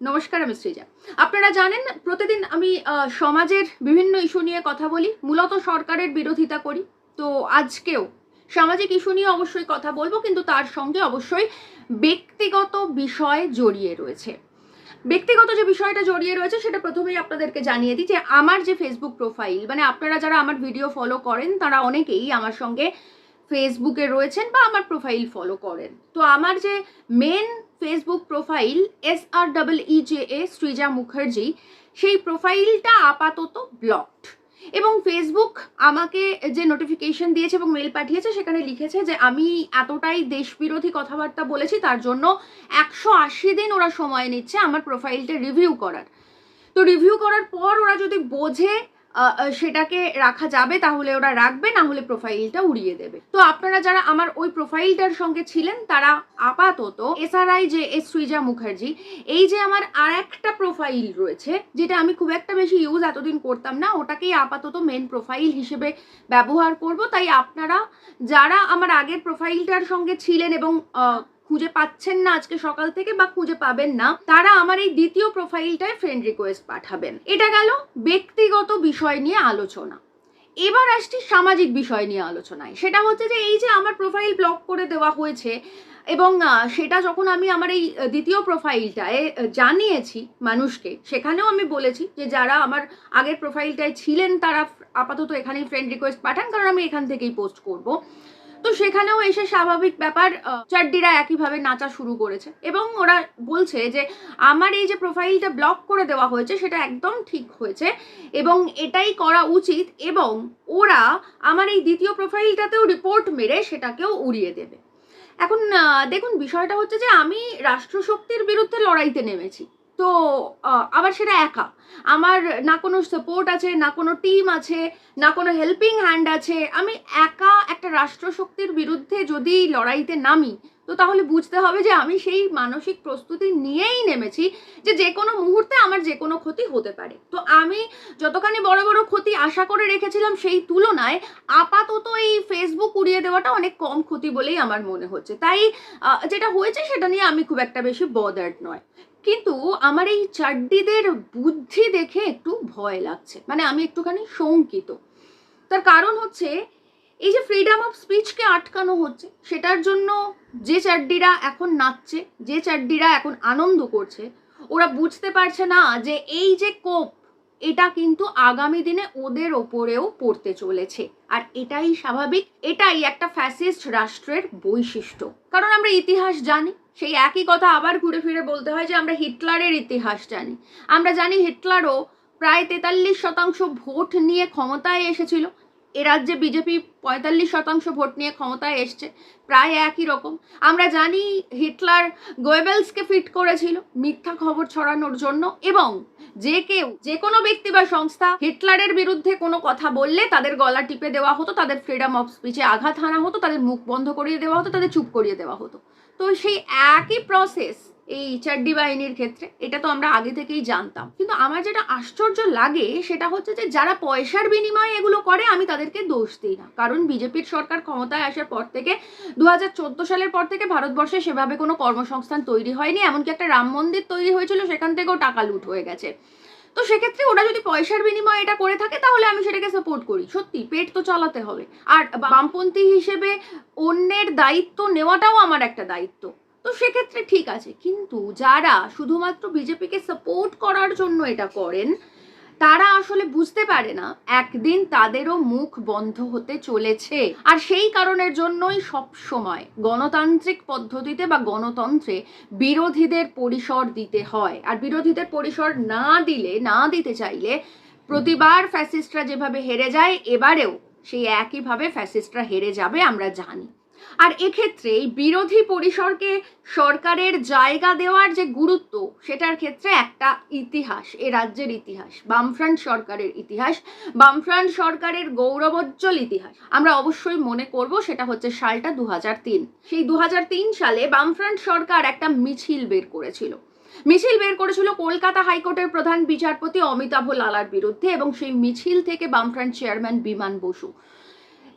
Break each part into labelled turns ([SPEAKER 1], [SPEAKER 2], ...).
[SPEAKER 1] নমস্কার, আমি সৃজা। আপনারা জানেন প্রতিদিন আমি সমাজের বিভিন্ন ইস্যু নিয়ে কথা বলি, মূলত সরকারের বিরোধিতা করি। তো আজকেও সামাজিক ইস্যু নিয়ে অবশ্যই কথা বলবো, কিন্তু তার সঙ্গে অবশ্যই ব্যক্তিগত বিষয় জড়িয়ে রয়েছে। ব্যক্তিগত যে বিষয়টা জড়িয়ে রয়েছে সেটা প্রথমেই আপনাদেরকে জানিয়ে দিই যে আমার যে ফেসবুক প্রোফাইল, মানে আপনারা যারা আমার ভিডিও ফলো করেন তারা অনেকেই আমার সঙ্গে ফেসবুকে রয়েছেন বা আমার প্রোফাইল ফলো করেন। তো আমার যে main Facebook profile SREEJA Srija Mukherjee, সেই প্রোফাইলটা আপাতত ব্লকড। এবং ফেসবুক আমাকে যে নোটিফিকেশন দিয়েছে এবং মেল পাঠিয়েছে সেখানে লিখেছে যে আমি এতটাই দেশবিরোধী কথাবার্তা বলেছি, তার জন্য 180 দিন ওরা সময় নিচ্ছে আমার প্রোফাইলটা রিভিউ করার। তো রিভিউ করার পর ওরা যদি বোঝে সেটাকে রাখা যাবে তাহলে ওরা রাখবে, না হলে প্রোফাইলটা উড়িয়ে দেবে। তো আপনারা যারা আমার ওই প্রোফাইলটার সঙ্গে ছিলেন তারা আপাতত SREEJA সৃজা মুখার্জি, এই যে আমার আর একটা প্রোফাইল রয়েছে যেটা আমি খুব একটা বেশি ইউজ এতদিন করতাম না, ওটাকেই আপাতত মেন প্রোফাইল হিসেবে ব্যবহার করব। তাই আপনারা যারা আমার আগের প্রোফাইলটার সঙ্গে ছিলেন এবং খুঁজে পাচ্ছেন না আজকে সকাল থেকে বা খুঁজে পাবেন না, তারা আমার এই দ্বিতীয় প্রোফাইলটায় ফ্রেন্ড রিকোয়েস্ট পাঠাবেন। এটা গেল ব্যক্তিগত বিষয় নিয়ে আলোচনা। এবার আসছি সামাজিক বিষয় নিয়ে আলোচনায়। সেটা হচ্ছে যে এই যে আমার প্রোফাইল ব্লক করে দেওয়া হয়েছে এবং সেটা যখন আমি আমার এই দ্বিতীয় প্রোফাইলটায় জানিয়েছি মানুষকে, সেখানেও আমি বলেছি যে যারা আমার আগের প্রোফাইলটায় ছিলেন তারা আপাতত এখানেই ফ্রেন্ড রিকোয়েস্ট পাঠান, কারণ আমি এখান থেকেই পোস্ট করব। তো সেখানেও এসে স্বাভাবিক ব্যাপার চাড্ডিরা একইভাবে নাচা শুরু করেছে এবং ওরা বলছে যে আমার এই যে প্রোফাইলটা ব্লক করে দেওয়া হয়েছে সেটা একদম ঠিক হয়েছে এবং এটাই করা উচিত, এবং ওরা আমার এই দ্বিতীয় প্রোফাইলটাতেও রিপোর্ট মেরে সেটাকেও উড়িয়ে দেবে। এখন দেখুন, বিষয়টা হচ্ছে যে আমি রাষ্ট্রশক্তির বিরুদ্ধে লড়াইতে নেমেছি। তো আবার সেটা একা, আমার না কোনো সাপোর্ট আছে, না কোনো টিম আছে, না কোনো হেল্পিং হ্যান্ড আছে। আমি একা একটা রাষ্ট্রশক্তির বিরুদ্ধে যদি লড়াইতে নামি, তো তাহলে বুঝতে হবে যে আমি সেই মানসিক প্রস্তুতি নিয়েই নেমেছি যে যে কোনো মুহূর্তে আমার যে কোনো ক্ষতি হতে পারে। তো আমি যতখানি বড় বড় ক্ষতি আশা করে রেখেছিলাম সেই তুলনায় আপাতত এই ফেসবুক উড়িয়ে দেওয়াটা অনেক কম ক্ষতি বলেই আমার মনে হচ্ছে। তাই যেটা হয়েছে সেটা নিয়ে আমি খুব একটা বেশি বদার্ড নয়। কিন্তু আমার এই চাড্ডিদের বুদ্ধি দেখে একটু ভয় লাগছে, মানে আমি একটুখানি শঙ্কিত। তার কারণ হচ্ছে এই যে ফ্রিডম অফ স্পিচকে আটকানো হচ্ছে, সেটার জন্য যে চাড্ডিরা এখন নাচছে, যে চাড্ডিরা এখন আনন্দ করছে, ওরা বুঝতে পারছে না যে এই যে কোপ, এটা কিন্তু আগামী দিনে ওদের ওপরেও পড়তে চলেছে। আর এটাই স্বাভাবিক, এটাই একটা ফ্যাসিস্ট রাষ্ট্রের বৈশিষ্ট্য। কারণ আমরা ইতিহাস জানি, সেই একই কথা আবার ঘুরে ফিরে বলতে হয় যে আমরা হিটলারের ইতিহাস জানি। আমরা জানি হিটলারও প্রায় 43% ভোট নিয়ে ক্ষমতায় এসেছিল। এ রাজ্যে বিজেপি 45% ভোট নিয়ে ক্ষমতায় এসছে, প্রায় একই রকম। আমরা জানি হিটলার গোয়েবেলসকে ফিট করেছিল মিথ্যা খবর ছড়ানোর জন্য, এবং যে কেউ, যে কোনো ব্যক্তি বা সংস্থা হিটলারের বিরুদ্ধে কোনো কথা বললে তাদের গলা টিপে দেওয়া হতো, তাদের ফ্রিডম অফ স্পিচে আঘাত হানা হতো, তাদের মুখ বন্ধ করিয়ে দেওয়া হতো, তাদের চুপ করিয়ে দেওয়া হতো। তো সেই একই প্রসেস এই চাড্ডি বাহিনীর ক্ষেত্রে, এটা তো আমরা আগে থেকেই জানতাম। কিন্তু আমার যেটা আশ্চর্য লাগে সেটা হচ্ছে যে যারা পয়সার বিনিময়ে এগুলো করে আমি তাদেরকে দোষ দিই না, কারণ বিজেপির সরকার ক্ষমতায় আসার পর থেকে 2014 সালের পর থেকে ভারতবর্ষে সেভাবে কোনো কর্মসংস্থান তৈরি হয়নি। এমনকি একটা রাম মন্দির তৈরি হয়েছিল, সেখান থেকেও টাকা লুট হয়ে গেছে। তো সেক্ষেত্রে ওরা যদি পয়সার বিনিময়ে এটা করে থাকে তাহলে আমি সেটাকে সাপোর্ট করি। সত্যি পেট তো চালাতে হবে, আর বামপন্থী হিসেবে অন্যের দায়িত্ব নেওয়াটাও আমার একটা দায়িত্ব। তো সেক্ষেত্রে ঠিক আছে, কিন্তু যারা শুধুমাত্র বিজেপিকে সাপোর্ট করার জন্য এটা করেন তারা আসলে বুঝতে পারে না একদিন তাদেরও মুখ বন্ধ হতে চলেছে। আর সেই কারণের জন্যই সব সময় গণতান্ত্রিক পদ্ধতিতে বা গণতন্ত্রে বিরোধীদের পরিসর দিতে হয়। আর বিরোধীদের পরিসর না দিতে চাইলে প্রতিবার ফ্যাসিস্টরা যেভাবে হেরে যায়, এবারেও সেই একইভাবে ফ্যাসিস্টরা হেরে যাবে, আমরা জানি। আর এক্ষেত্রে বিরোধী পরিসরকে সরকারের জায়গা দেওয়ার যে গুরুত্ব, সেটার ক্ষেত্রে একটা ইতিহাস, এ রাজ্যের ইতিহাস, বামফ্রন্ট সরকারের ইতিহাস, বামফ্রন্ট সরকারের গৌরবোজ্জ্বল ইতিহাস আমরা অবশ্যই মনে করব। সেটা হচ্ছে সালটা 2003। সেই 2003 সালে বামফ্রন্ট সরকার একটা মিছিল বের করেছিল কলকাতা হাইকোর্টের প্রধান বিচারপতি অমিতাভ লালার বিরুদ্ধে, এবং সেই মিছিল থেকে বামফ্রন্ট চেয়ারম্যান বিমান বসু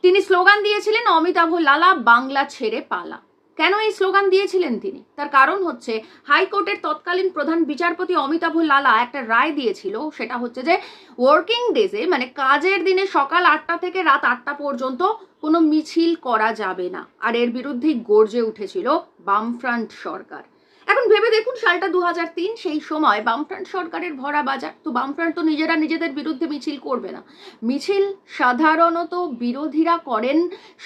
[SPEAKER 1] তিনি স্লোগান দিয়েছিলেন অমিতাভ লালা বাংলা ছেড়ে পালা। কেন এই স্লোগান দিয়েছিলেন তিনি? তার কারণ হচ্ছে হাইকোর্টের তৎকালীন প্রধান বিচারপতি অমিতাভ লালা একটা রায় দিয়েছিল, সেটা হচ্ছে যে ওয়ার্কিং ডেজে মানে কাজের দিনে সকাল 8টা থেকে রাত 8টা পর্যন্ত কোনো মিছিল করা যাবে না। আর এর বিরুদ্ধেই গর্জে উঠেছিল বামফ্রন্ট সরকার। এখন ভেবে দেখুন, সালটা 2003, সেই সময় বামফ্রন্ট সরকারের ভরা বাজার। তো বামফ্রন্ট তো নিজেরা নিজেদের বিরুদ্ধে মিছিল করবে না, মিছিল সাধারণত বিরোধীরা করেন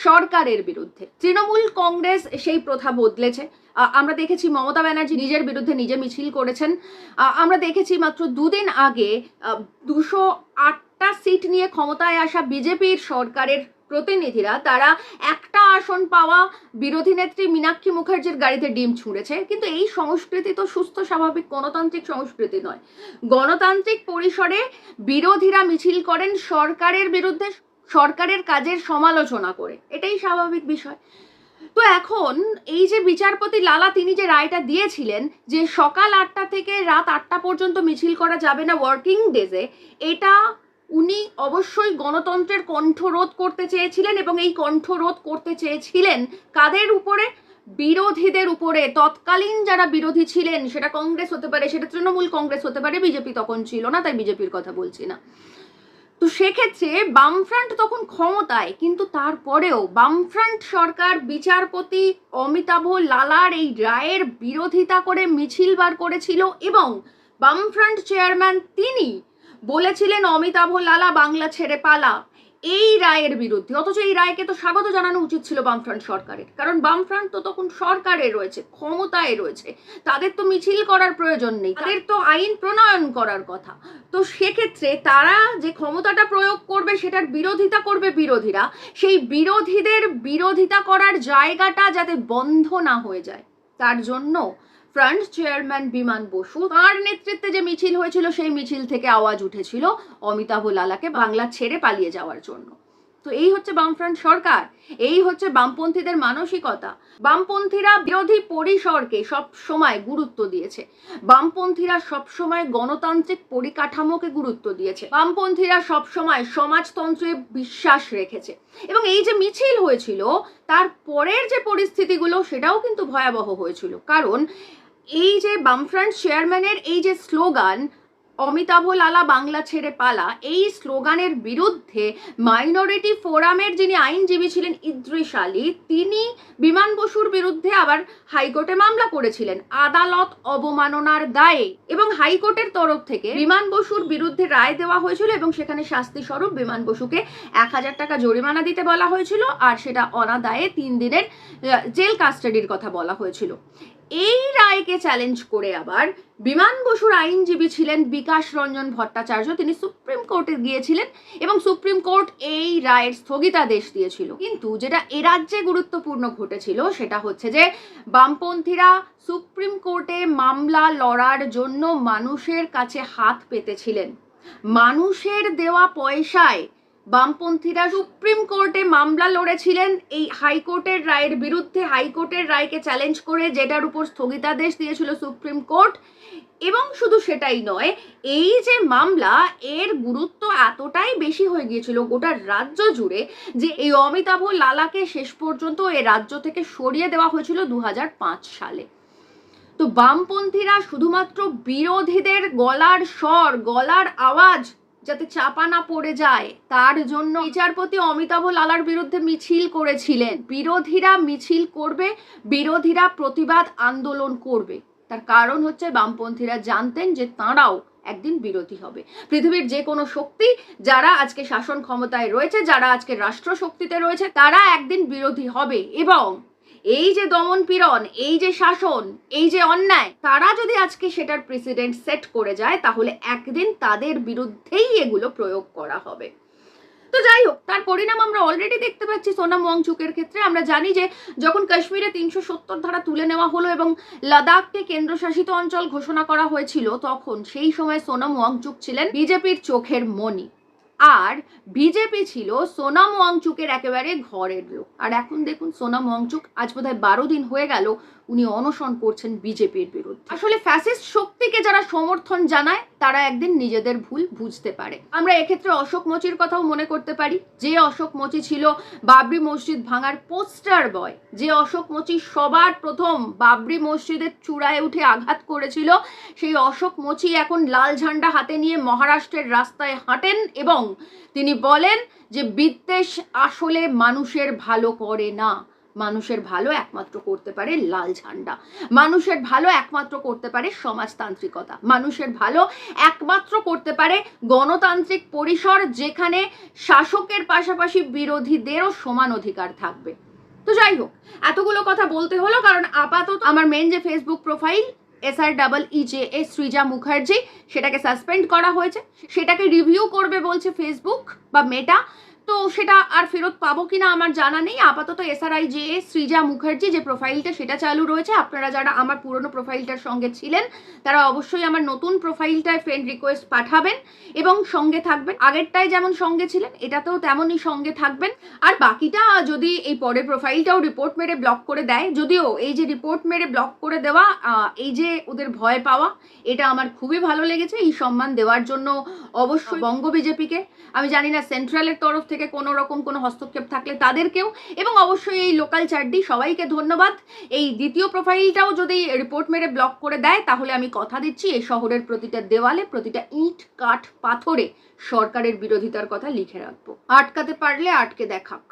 [SPEAKER 1] সরকারের বিরুদ্ধে। তৃণমূল কংগ্রেস সেই প্রথা বদলেছে। আমরা দেখেছি মমতা ব্যানার্জি নিজের বিরুদ্ধে নিজে মিছিল করেছেন। আমরা দেখেছি মাত্র দুদিন আগে 208টা সিট নিয়ে ক্ষমতায় আসা বিজেপির সরকারের প্রতিনিধিরা তারা একটা আসন পাওয়া বিরোধী নেত্রী মীনাক্ষী মুখার্জির গাড়িতে ডিম ছুঁড়েছে। কিন্তু এই সংস্কৃতি তো সুস্থ স্বাভাবিক গণতান্ত্রিক সংস্কৃতি নয়। গণতান্ত্রিক পরিসরে বিরোধীরা মিছিল করেন সরকারের বিরুদ্ধে, সরকারের কাজের সমালোচনা করে, এটাই স্বাভাবিক বিষয়। তো এখন এই যে বিচারপতি লালা তিনি যে রায়টা দিয়েছিলেন যে সকাল 8টা থেকে রাত 8টা পর্যন্ত মিছিল করা যাবে না ওয়ার্কিং ডেজে, এটা উনি অবশ্যই গণতন্ত্রের কণ্ঠরোধ করতে চেয়েছিলেন। এবং এই কণ্ঠরোধ করতে চেয়েছিলেন কাদের উপরে? বিরোধীদের উপরে। তৎকালীন যারা বিরোধী ছিলেন, সেটা কংগ্রেস হতে পারে, সেটা তৃণমূল কংগ্রেস হতে পারে, বিজেপি তখন ছিল না, তাই বিজেপির কথা বলছি না। তো সেক্ষেত্রে বামফ্রন্ট তখন ক্ষমতায়, কিন্তু তারপরেও বামফ্রন্ট সরকার বিচারপতি অমিতাভ লালার এই রায়ের বিরোধিতা করে মিছিল বার করেছিল। এবং বামফ্রন্ট চেয়ারম্যান তিনি বলেছিলেন অমিতাভ লালা বাংলা ছেড়ে পালা, এই রায়ের বিরুদ্ধে। অথচ এই রায়কে তো স্বাগত জানানো উচিত ছিল বামফ্রন্ট সরকারের, কারণ বামফ্রন্ট তো তখন সরকারে রয়েছে, ক্ষমতায় রয়েছে, তাদের তো মিছিল করার প্রয়োজন নেই, তাদের তো আইন প্রণয়ন করার কথা। তো সেক্ষেত্রে তারা যে ক্ষমতাটা প্রয়োগ করবে সেটার বিরোধিতা করবে বিরোধীরা, সেই বিরোধীদের বিরোধিতা করার জায়গাটা যাতে বন্ধ না হয়ে যায়, তার জন্য ফ্রন্ট চেয়ারম্যান বিমান বসু তার নেতৃত্বে যে মিছিল হয়েছিল সেই মিছিল থেকে আওয়াজ উঠেছিল অমিতাভ লালাকে বাংলা ছেড়ে পালিয়ে যাওয়ার জন্য। তো এই হচ্ছে বামফ্রন্ট সরকার, এই হচ্ছে বামপন্থীদের মানসিকতা। বামপন্থীরা বিরোধী পরিসরকে সব সময় গুরুত্ব দিয়েছে, বামপন্থীরা সব সময় গণতান্ত্রিক পরিকাঠামোকে গুরুত্ব দিয়েছে, বামপন্থীরা সব সময় সমাজতন্ত্রে বিশ্বাস রেখেছে। এবং এই যে মিছিল হয়েছিল তার পরের যে পরিস্থিতিগুলো সেটাও কিন্তু ভয়াবহ হয়েছিল। কারণ এই যে বামফ্রন্ট চেয়ারম্যানের এই যে স্লোগান অমিতাভ লালা বাংলা ছেড়ে পালা, এই স্লোগানের বিরুদ্ধে মাইনরিটি ফোরামের যিনি আইনজীবী ছিলেন ইদ্রিস আলী, তিনি বিমান বসুর বিরুদ্ধে আবার হাইকোর্টে মামলা করেছিলেন আদালত অবমাননার দায়ে। এবং হাইকোর্টের তরফ থেকে বিমান বসুর বিরুদ্ধে রায় দেওয়া হয়েছিল এবং সেখানে শাস্তি স্বরূপ বিমান বসুকে 1000 টাকা জরিমানা দিতে বলা হয়েছিল, আর সেটা অনাদায়ে 3 দিনের জেল কাস্টাডির কথা বলা হয়েছিল। এই রায়কে চ্যালেঞ্জ করে আবার বিমান বসুর আইনজীবী ছিলেন বিকাশ রঞ্জন ভট্টাচার্য, তিনি সুপ্রিম কোর্টে গিয়েছিলেন এবং সুপ্রিম কোর্ট এই রায়ের স্থগিতাদেশ দিয়েছিল। কিন্তু যেটা এ রাজ্যে গুরুত্বপূর্ণ ঘটেছিল সেটা হচ্ছে যে বামপন্থীরা সুপ্রিম কোর্টে মামলা লড়ার জন্য মানুষের কাছে হাত পেতেছিলেন। মানুষের দেওয়া পয়সায় বামপন্থীরা সুপ্রিম কোর্টে মামলা লড়েছিলেন এই হাইকোর্টের রায়ের বিরুদ্ধে, হাইকোর্টের রায়কে চ্যালেঞ্জ করে, যেটার উপর স্থগিতাদেশ দিয়েছিল সুপ্রিম কোর্ট। এবং শুধু সেটাই নয়, এই যে মামলা, এর গুরুত্ব এতটাই বেশি হয়ে গিয়েছিল গোটা রাজ্য জুড়ে যে এই অমিতাভ লালাকে শেষ পর্যন্ত এই রাজ্য থেকে সরিয়ে দেওয়া হয়েছিল 2005 সালে। তো বামপন্থীরা শুধুমাত্র বিরোধীদের গলার স্বর, গলার আওয়াজ যাতে চাপা না পড়ে যায় তার জন্য বিচারপতি অমিতাভ লালার বিরুদ্ধে মিছিল করেছিলেন। বিরোধীরা মিছিল করবে, বিরোধীরা প্রতিবাদ আন্দোলন করবে, তার কারণ হচ্ছে বামপন্থীরা জানতেন যে তাঁরাও একদিন বিরোধী হবে। পৃথিবীর যে কোনো শক্তি যারা আজকে শাসন ক্ষমতায় রয়েছে, যারা আজকে রাষ্ট্র শক্তিতে রয়েছে, তারা একদিন বিরোধী হবে। এবং এই যে দমন পীড়ন, এই যে শাসন, এই যে অন্যায়, তারা যদি আজকে সেটার প্রেসিডেন্ট সেট করে যায় তাহলে একদিন তাদের বিরুদ্ধেই এগুলো প্রয়োগ করা হবে। তো যাই হোক, তার পরিণাম আমরা অলরেডি দেখতে পাচ্ছি সোনাম ওয়াংচুকের ক্ষেত্রে। আমরা জানি যে যখন কাশ্মীরে 370 ধারা তুলে নেওয়া হলো এবং লাদাখকে কেন্দ্রশাসিত অঞ্চল ঘোষণা করা হয়েছিল, তখন সেই সময় সোনাম ওয়াংচুক ছিলেন বিজেপির চোখের মণি, আর বিজেপি ছিল সোনাম ওয়াংচুকের একেবারে ঘরের লোক। আর এখন দেখুন সোনাম ওয়াংচুক আজ বোধহয় 12 দিন হয়ে গেল উনি অনশন করছেন বিজেপির বিরুদ্ধে। আসলে ফ্যাসিস্ট শক্তিকে যারা সমর্থন জানায় তারা একদিন নিজেদের ভুল বুঝতে পারে। আমরা এক্ষেত্রে অশোক মোচির কথাও মনে করতে পারি, যে অশোক মোচি ছিল বাবরি মসজিদ ভাঙার পোস্টার বয়, যে অশোক মোচি সবার প্রথম বাবরি মসজিদের চূড়ায় উঠে আঘাত করেছিল, সেই অশোক মোচি এখন লাল ঝান্ডা হাতে নিয়ে মহারাষ্ট্রের রাস্তায় হাঁটেন এবং তিনি বলেন যে বিদ্বেষ আসলে মানুষের ভালো করে না, মানুষের ভালো একমাত্র করতে পারে লাল ঝান্ডা, মানুষের ভালো একমাত্র করতে পারে সমাজতান্ত্রিকতা, মানুষের ভালো একমাত্র করতে পারে গণতান্ত্রিক পরিসর, যেখানে শাসকের পাশাপাশি বিরোধীদেরও সমান অধিকার থাকবে। তো যাই হোক, এতগুলো কথা বলতে হলো কারণ আপাতত আমার মেন যে Facebook profile SREEJA Srija Mukherjee, সেটাকে সাসপেন্ড করা হয়েছে, সেটাকে রিভিউ করবে বলছে ফেসবুক বা মেটা। তো সেটা আর ফেরত পাবো কিনা আমার জানা নেই। আপাতত SREEJA সৃজা মুখার্জি যে প্রোফাইলটা সেটা চালু রয়েছে। আপনারা যারা আমার পুরনো প্রোফাইলটার সঙ্গে ছিলেন তারা অবশ্যই আমার নতুন প্রোফাইলটায় ফ্রেন্ড রিকোয়েস্ট পাঠাবেন এবং সঙ্গে থাকবেন। আগেরটায় যেমন সঙ্গে ছিলেন এটাতেও তেমনই সঙ্গে থাকবেন। আর বাকিটা যদি এই পরের প্রোফাইলটাও রিপোর্ট মেরে ব্লক করে দেয়, যদিও এই যে রিপোর্ট মেরে ব্লক করে দেওয়া, এই যে ওদের ভয় পাওয়া, এটা আমার খুবই ভালো লেগেছে। এই সম্মান দেওয়ার জন্য অবশ্যই বঙ্গ বিজেপিকে, আমি জানি না সেন্ট্রালের তরফ থেকে কোনো রকম কোনো হস্তক্ষেপ থাকলে তাদেরকেও, এবং অবশ্যই এই লোকাল চারডি সবাইকে ধন্যবাদ। এই দ্বিতীয় প্রোফাইলটাও যদি রিপোর্ট মেরে ব্লক করে দেয় তাহলে আমি কথা দিচ্ছি এই শহরের প্রতিটা দেওয়ালে, প্রতিটা ইট কাঠ পাথরে সরকারের বিরোধিতার কথা লিখে রাখবো। আটকাতে পারলে আটকে দেখাক।